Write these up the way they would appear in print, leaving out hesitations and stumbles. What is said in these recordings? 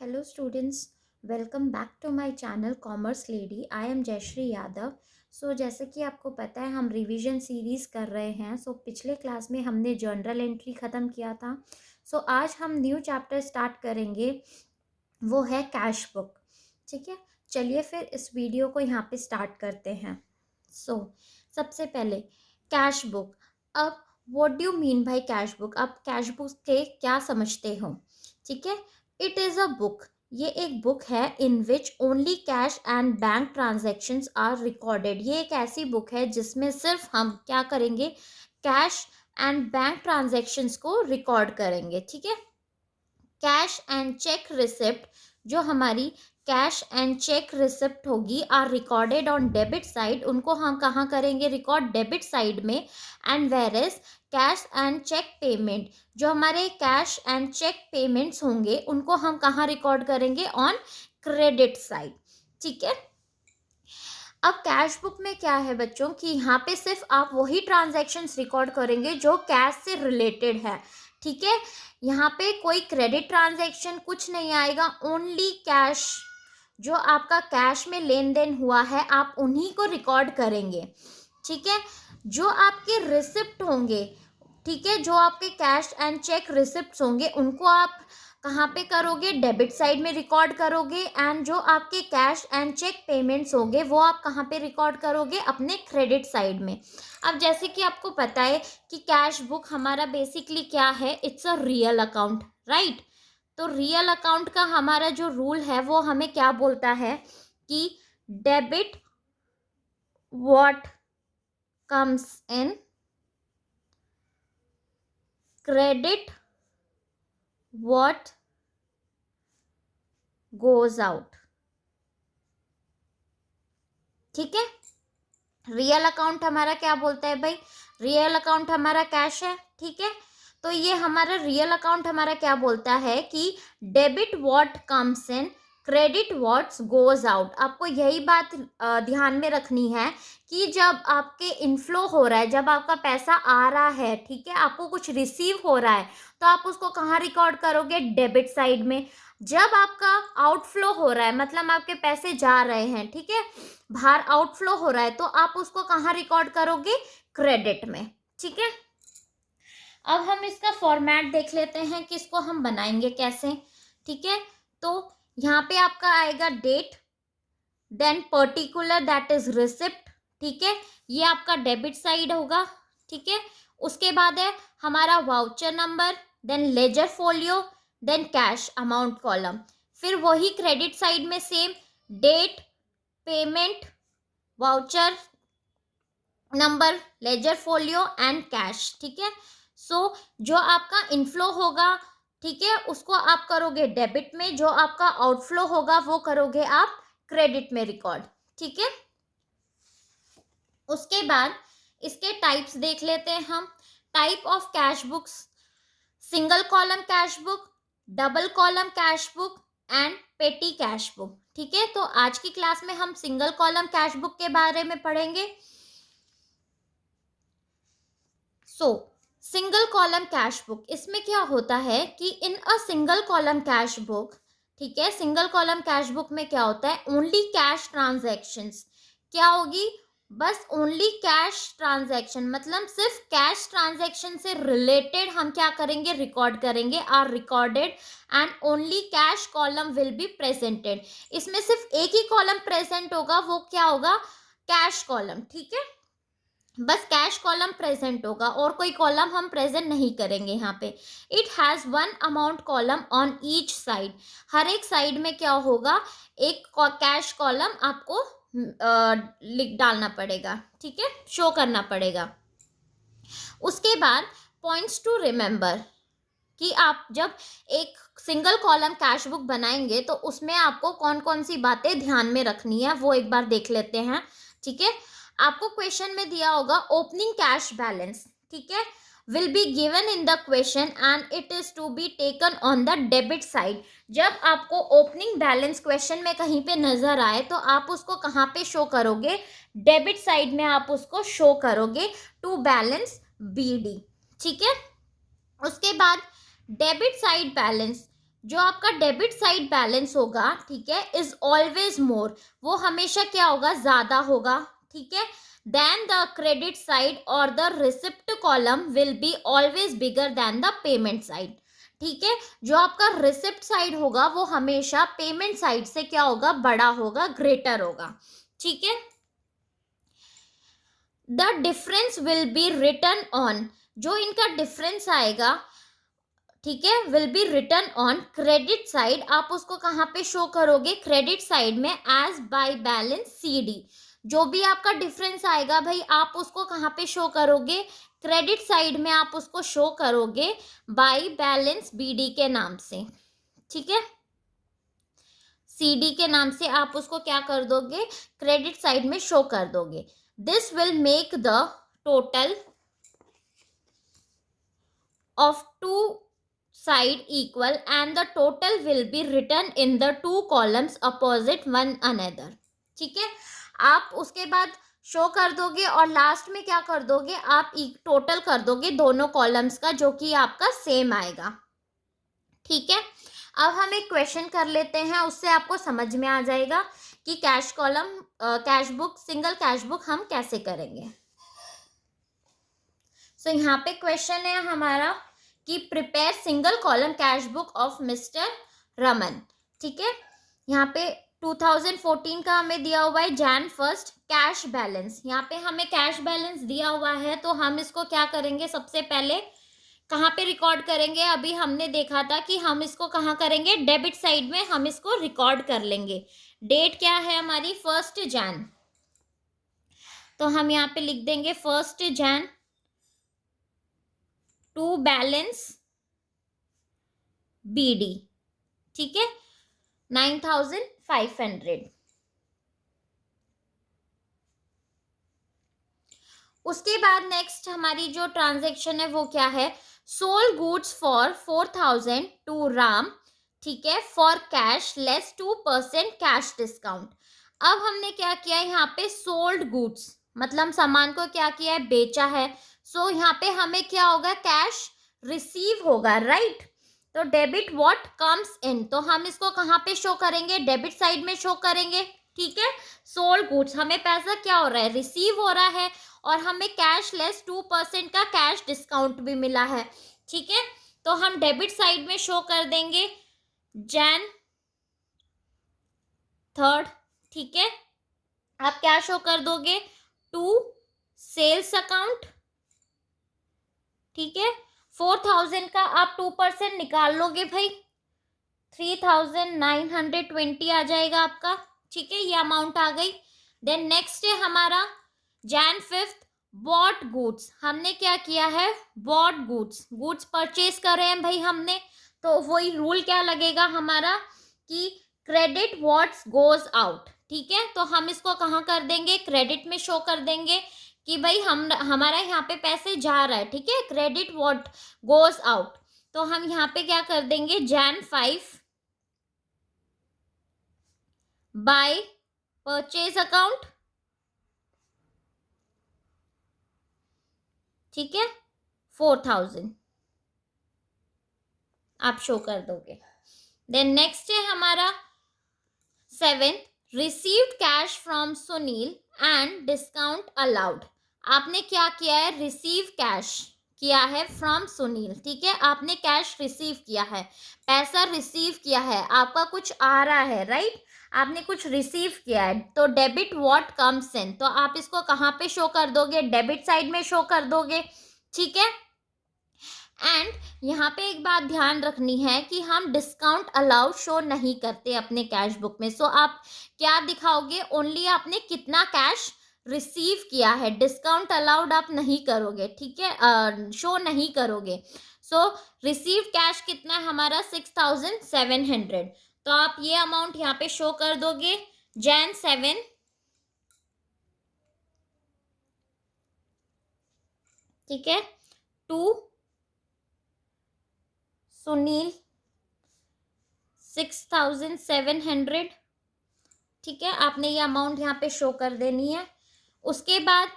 Hello students, welcome back to my channel Commerce Lady. I am Jayashree Yadav. जैसे कि आपको पता है हम रिवीजन सीरीज़ कर रहे हैं. पिछले क्लास में हमने जर्नल एंट्री ख़त्म किया था. आज हम न्यू चैप्टर स्टार्ट करेंगे, वो है कैश बुक. ठीक है, चलिए फिर इस वीडियो को यहाँ पे स्टार्ट करते हैं. सबसे पहले कैश बुक. अब what do you mean by cash book? आप कैश बुक के क्या समझते हो? ठीक है, इट इज़ अ बुक. ये एक बुक है in which only cash and bank transactions are recorded. ये एक ऐसी बुक है जिसमें सिर्फ हम क्या करेंगे, कैश एंड बैंक ट्रांजेक्शन्स को रिकॉर्ड करेंगे. ठीक है, कैश एंड चेक रिसिप्ट, जो हमारी कैश एंड चेक रिसिप्ट होगी, are recorded on debit side. उनको हम कहाँ करेंगे रिकॉर्ड? डेबिट साइड में. And where is cash and cheque payment, जो हमारे कैश एंड चेक पेमेंट्स होंगे उनको हम कहाँ रिकॉर्ड करेंगे? On credit side. ठीक है, अब कैश बुक में क्या है बच्चों कि यहाँ पे सिर्फ आप वही ट्रांजैक्शंस रिकॉर्ड करेंगे जो कैश से रिलेटेड है. ठीक है, यहाँ पे कोई क्रेडिट ट्रांजैक्शन कुछ नहीं आएगा. ओनली कैश, जो आपका कैश में लेन देन हुआ है आप उन्हीं को रिकॉर्ड करेंगे. ठीक है, जो आपके रिसिप्ट होंगे, ठीक है, जो आपके कैश एंड चेक रिसिप्ट होंगे उनको आप कहाँ पे करोगे? डेबिट साइड में रिकॉर्ड करोगे. एंड जो आपके कैश एंड चेक पेमेंट्स होंगे वो आप कहाँ पे रिकॉर्ड करोगे? अपने क्रेडिट साइड में. अब जैसे कि आपको पता है कि कैश बुक हमारा बेसिकली क्या है? It's a real account, right? तो रियल अकाउंट का हमारा जो रूल है वो हमें क्या बोलता है कि debit what comes in, credit what goes out. ठीक है, रियल अकाउंट हमारा क्या बोलता है भाई? रियल अकाउंट हमारा कैश है. ठीक है, तो ये हमारा रियल अकाउंट हमारा क्या बोलता है कि debit what comes in, credit what's goes out. आपको यही बात ध्यान में रखनी है कि जब आपके इनफ्लो हो रहा है, जब आपका पैसा आ रहा है, ठीक है, आपको कुछ रिसीव हो रहा है, तो आप उसको कहाँ रिकॉर्ड करोगे? डेबिट साइड में. जब आपका आउटफ्लो हो रहा है, मतलब आपके पैसे जा रहे हैं, ठीक है, बाहर आउटफ्लो हो रहा है, तो आप उसको कहाँ रिकॉर्ड करोगे? क्रेडिट में. ठीक है, अब हम इसका फॉर्मेट देख लेते हैं कि इसको हम बनाएंगे कैसे. ठीक है, तो यहाँ पे आपका आएगा date, then particular that is receipt. ठीक है, ये आपका डेबिट साइड होगा. ठीक है, उसके बाद है हमारा voucher number, then ledger folio, then cash amount column. फिर वही क्रेडिट साइड में same date, payment, voucher number, ledger folio and cash. ठीक है, जो आपका इनफ्लो होगा, ठीक है, उसको आप करोगे डेबिट में. जो आपका आउटफ्लो होगा वो करोगे आप क्रेडिट में रिकॉर्ड. ठीक है, उसके बाद इसके टाइप्स देख लेते हैं हम. Type of cash books: single column cash book, double column cash book and पेटी कैश बुक. ठीक है, तो आज की क्लास में हम सिंगल कॉलम कैश बुक के बारे में पढ़ेंगे. सिंगल कॉलम कैश बुक, इसमें क्या होता है कि in a single column cash book, ठीक है, सिंगल कॉलम कैश बुक में क्या होता है? Only cash transactions. क्या होगी? बस ओनली कैश ट्रांजैक्शन, मतलब सिर्फ कैश ट्रांजैक्शन से रिलेटेड हम क्या करेंगे? रिकॉर्ड करेंगे, are recorded. And only cash column will be presented. इसमें सिर्फ एक ही कॉलम प्रेजेंट होगा, वो क्या होगा? Cash column. ठीक है, बस कैश कॉलम प्रेजेंट होगा और कोई कॉलम हम प्रेजेंट नहीं करेंगे यहाँ पे. It has one amount column on each side. हर एक साइड में क्या होगा? एक कैश कॉलम आपको लिख डालना पड़ेगा. ठीक है, शो करना पड़ेगा. उसके बाद पॉइंट्स टू रिमेंबर, कि आप जब एक सिंगल कॉलम कैश बुक बनाएंगे तो उसमें आपको कौन कौन सी बातें ध्यान में रखनी है वो एक बार देख लेते हैं. ठीक है, आपको क्वेश्चन में दिया होगा ओपनिंग कैश बैलेंस. ठीक है, will be given in the question and it is to be taken on the debit side. जब आपको ओपनिंग बैलेंस क्वेश्चन में कहीं पे नजर आए तो आप उसको कहाँ पे शो करोगे? डेबिट साइड में आप उसको शो करोगे टू बैलेंस BD. ठीक है, उसके बाद डेबिट साइड बैलेंस, जो आपका डेबिट साइड बैलेंस होगा, ठीक है, इज ऑलवेज मोर, वो हमेशा क्या होगा, ज्यादा होगा, ठीक है, देन द क्रेडिट साइड और the receipt column will be always bigger than the payment side, ठीक है। जो आपका रिसिप्ट साइड होगा वो हमेशा पेमेंट साइड से क्या होगा, बड़ा होगा, ग्रेटर होगा, ठीक है। The difference will be return on, जो इनका डिफरेंस आएगा, ठीक है, will B return on credit side, आप उसको कहाँ पे शो करोगे, क्रेडिट साइड में, एज बाय बैलेंस CD। जो भी आपका डिफरेंस आएगा भाई, आप उसको कहाँ पे शो करोगे, क्रेडिट साइड में आप उसको शो करोगे बाय बैलेंस BD के नाम से, ठीक है। CD के नाम से आप उसको क्या कर दोगे, क्रेडिट साइड में शो कर दोगे। This will make the total of two side equal and the total will be written in the two columns opposite one another, ठीक है। आप उसके बाद शो कर दोगे और लास्ट में क्या कर दोगे, आप टोटल कर दोगे दोनों कॉलम्स का, जो कि आपका सेम आएगा, ठीक है। अब हम एक क्वेश्चन कर लेते हैं, उससे आपको समझ में आ जाएगा कि cash column, cash book, single cash book हम कैसे करेंगे। सो यहाँ पे क्वेश्चन है हमारा कि prepare single column cash book of mister Raman, ठीक है। यहाँ पे 2014 का हमें दिया हुआ है Jan 1 कैश बैलेंस, यहाँ पे हमें कैश बैलेंस दिया हुआ है, तो हम इसको क्या करेंगे, सबसे पहले कहाँ पे रिकॉर्ड करेंगे, अभी हमने देखा था कि हम इसको कहाँ करेंगे, डेबिट साइड में हम इसको रिकॉर्ड कर लेंगे। डेट क्या है हमारी, 1 Jan, तो हम यहाँ पे लिख देंगे 1 Jan टू बैलेंस BD, ठीक है, 9500। उसके बाद नेक्स्ट हमारी जो ट्रांजैक्शन है वो क्या है, sold goods for 4000 to Ram, ठीक है, for cash less 2% cash discount. अब हमने क्या किया है, यहाँ पे सोल्ड गुड्स मतलब सामान को क्या किया है, बेचा है। सो यहाँ पे हमें क्या होगा, कैश रिसीव होगा, राइट। तो डेबिट व्हाट कम्स इन, तो हम इसको कहाँ पे शो करेंगे, डेबिट साइड में शो करेंगे, ठीक है। सोल्ड गुड्स, हमें पैसा क्या हो रहा है, रिसीव हो रहा है, और हमें कैश लेस 2% का कैश डिस्काउंट भी मिला है, ठीक है। तो हम डेबिट साइड में शो कर देंगे Jan 3, ठीक है। आप क्या शो कर दोगे, टू सेल्स अकाउंट, ठीक है। 4000 का आप 2% निकाल लोगे भाई, 3920 आ जाएगा आपका, ठीक है, ये अमाउंट आ गई। देन नेक्स्ट है हमारा Jan 5 बॉट गुड्स, हमने क्या किया है, बॉट गुड्स, गुड्स परचेज कर रहे हैं भाई हमने, तो वही रूल क्या लगेगा हमारा कि क्रेडिट व्हाट्स गोज आउट, ठीक है। तो हम इसको कहाँ कर देंगे, क्रेडिट में शो कर देंगे कि भाई हम हमारा यहाँ पे पैसे जा रहा है, ठीक है, क्रेडिट व्हाट गोज आउट। तो हम यहाँ पे क्या कर देंगे, Jan 5 बाय परचेज अकाउंट, ठीक है, 4000 आप शो कर दोगे। देन नेक्स्ट है हमारा 7 received cash from Sunil and discount allowed. आपने क्या किया है, रिसीव कैश किया है फ्रॉम सुनील, ठीक है, आपने कैश रिसीव किया है, पैसा रिसीव किया है, आपका कुछ आ रहा है, राइट, आपने कुछ रिसीव किया है। तो डेबिट व्हाट कम्स इन, तो आप इसको कहाँ पे शो कर दोगे, डेबिट साइड में शो कर दोगे, ठीक है। एंड यहाँ पे एक बात ध्यान रखनी है कि हम डिस्काउंट अलाउड शो नहीं करते अपने कैश बुक में। सो आप क्या दिखाओगे, ओनली आपने कितना कैश रिसीव किया है, डिस्काउंट अलाउड आप नहीं करोगे, ठीक है, शो नहीं करोगे। सो रिसीव कैश कितना है हमारा, 6700, तो आप ये अमाउंट यहाँ पे शो कर दोगे Jan 7, ठीक है, टू सुनील 6700, ठीक है, आपने ये अमाउंट यहाँ पे शो कर देनी है। उसके बाद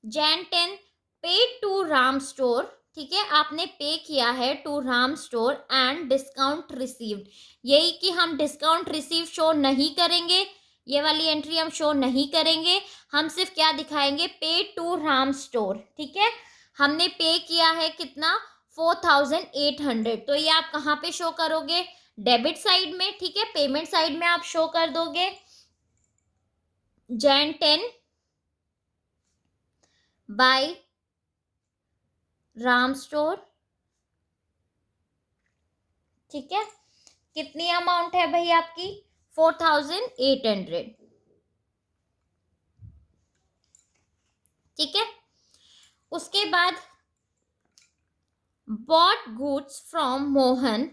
Jan 10 paid to Ram store ठीक है, आपने पे किया है to Ram store and discount received, यही कि हम डिस्काउंट रिसीव शो नहीं करेंगे, ये वाली एंट्री हम शो नहीं करेंगे, हम सिर्फ क्या दिखाएंगे, पे टू राम स्टोर। ठीक है, हमने पे किया है कितना, 4800, तो ये आप कहाँ पे शो करोगे, डेबिट साइड में। ठीक है, पेमेंट साइड में आप शो कर दोगे Jan 10 बाय राम स्टोर। ठीक है, कितनी अमाउंट है भाई आपकी, 4800। ठीक है, उसके बाद bought goods from Mohan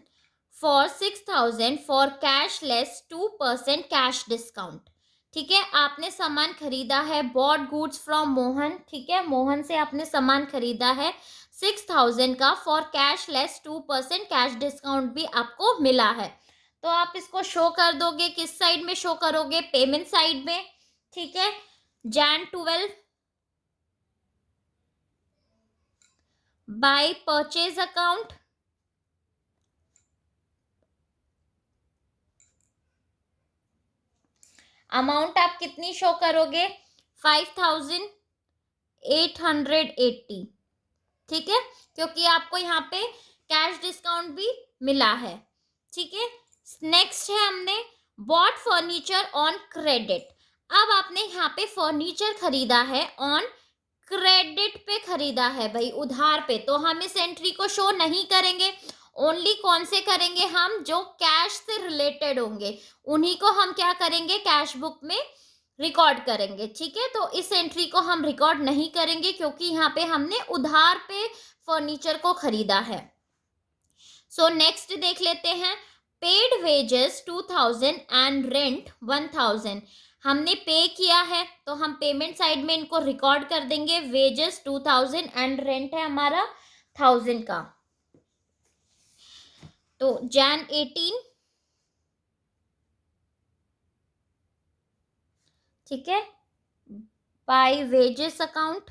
for 6000 for cash less 2% cash discount. ठीक है, आपने सामान खरीदा है, bought goods from मोहन। ठीक है, मोहन से आपने सामान खरीदा है 6000 का, for cash less 2% cash discount भी आपको मिला है। तो आप इसको शो कर दोगे, किस साइड में शो करोगे, पेमेंट साइड में। ठीक है, Jan 12 by purchase account, amount आप कितनी शो करोगे, 5880। ठीक है, क्योंकि आपको यहाँ पे कैश डिस्काउंट भी मिला है। ठीक है, नेक्स्ट है हमने बॉट फर्नीचर ऑन क्रेडिट। अब आपने यहाँ पे फर्नीचर खरीदा है ऑन क्रेडिट पे खरीदा है भाई, उधार पे, तो हम इस एंट्री को शो नहीं करेंगे। ओनली कौन से करेंगे हम, जो कैश से रिलेटेड होंगे उन्हीं को हम क्या करेंगे, कैश बुक में रिकॉर्ड करेंगे। ठीक है, तो इस एंट्री को हम रिकॉर्ड नहीं करेंगे क्योंकि यहाँ पे हमने उधार पे फर्नीचर को खरीदा है। सो नेक्स्ट देख लेते हैं, पेड वेजेस 2000 एंड रेंट 1000। हमने पे किया है तो हम पेमेंट साइड में इनको रिकॉर्ड कर देंगे, वेजेस 2000 एंड रेंट है हमारा 1000 का। तो Jan 18, ठीक है, by wages account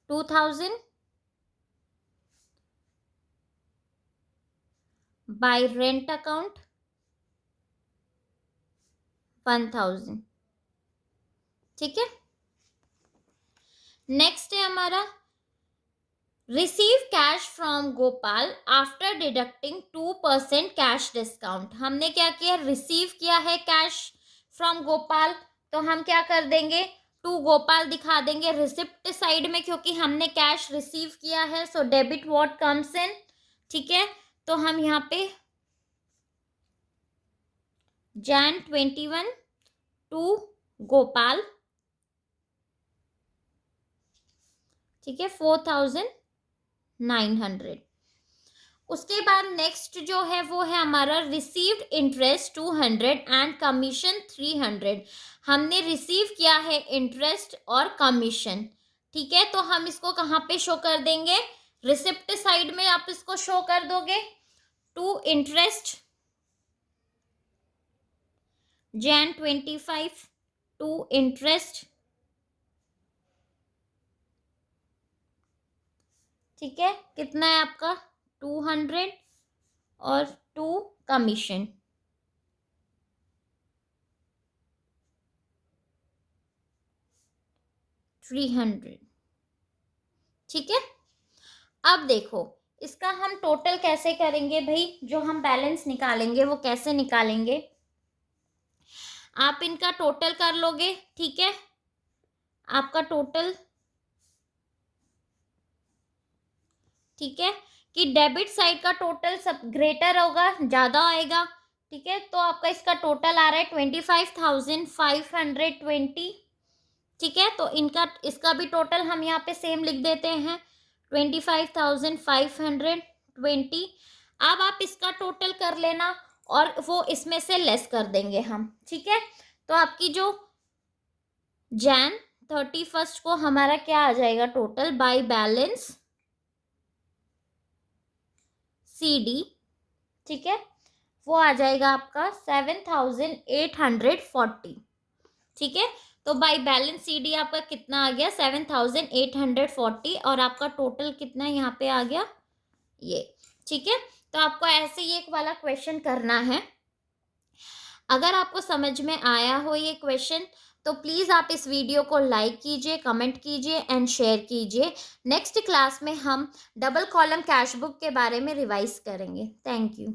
2000, by rent account 1000। ठीक है, नेक्स्ट है हमारा receive cash from Gopal after deducting 2% cash discount. हमने क्या किया, रिसीव किया है कैश फ्रॉम गोपाल, तो हम क्या कर देंगे, टू गोपाल दिखा देंगे रिसिप्ट साइड में, क्योंकि हमने कैश रिसीव किया है। So debit what comes in. ठीक है, तो हम यहाँ पे Jan 21 टू गोपाल, ठीक है, 4900। उसके बाद नेक्स्ट जो है वो है हमारा रिसीव्ड इंटरेस्ट 200 एंड कमीशन 300। हमने रिसीव किया है इंटरेस्ट और कमीशन। ठीक है, तो हम इसको कहाँ पे शो कर देंगे, रिसिप्ट साइड में आप इसको शो कर दोगे, to interest Jan 25 to interest. ठीक है, कितना है आपका, 200 और टू कमीशन 300। ठीक है, अब देखो इसका हम टोटल कैसे करेंगे भाई, जो हम बैलेंस निकालेंगे वो कैसे निकालेंगे, आप इनका टोटल कर लोगे। ठीक है, आपका टोटल, ठीक है, कि डेबिट साइड का टोटल सब ग्रेटर होगा, ज़्यादा आएगा। ठीक है, तो आपका इसका टोटल आ रहा है 25,520। ठीक है, तो इनका इसका भी टोटल हम यहाँ पे सेम लिख देते हैं, 25,520। अब आप इसका टोटल कर लेना और वो इसमें से लेस कर देंगे हम। ठीक है, तो आपकी जो Jan 31 को हमारा क्या आ जाएगा टोटल बाय बैलेंस CD। ठीक है, वो आ जाएगा आपका 7840। ठीक है, तो बाई बैलेंस सीडी आपका कितना आ गया 7,840 और आपका टोटल कितना यहाँ पे आ गया ये। ठीक है, तो आपको ऐसे ही एक वाला क्वेश्चन करना है। अगर आपको समझ में आया हो ये क्वेश्चन तो प्लीज़ आप इस वीडियो को लाइक कीजिए, कमेंट कीजिए एंड शेयर कीजिए। नेक्स्ट क्लास में हम डबल कॉलम कैश बुक के बारे में रिवाइज करेंगे। Thank you.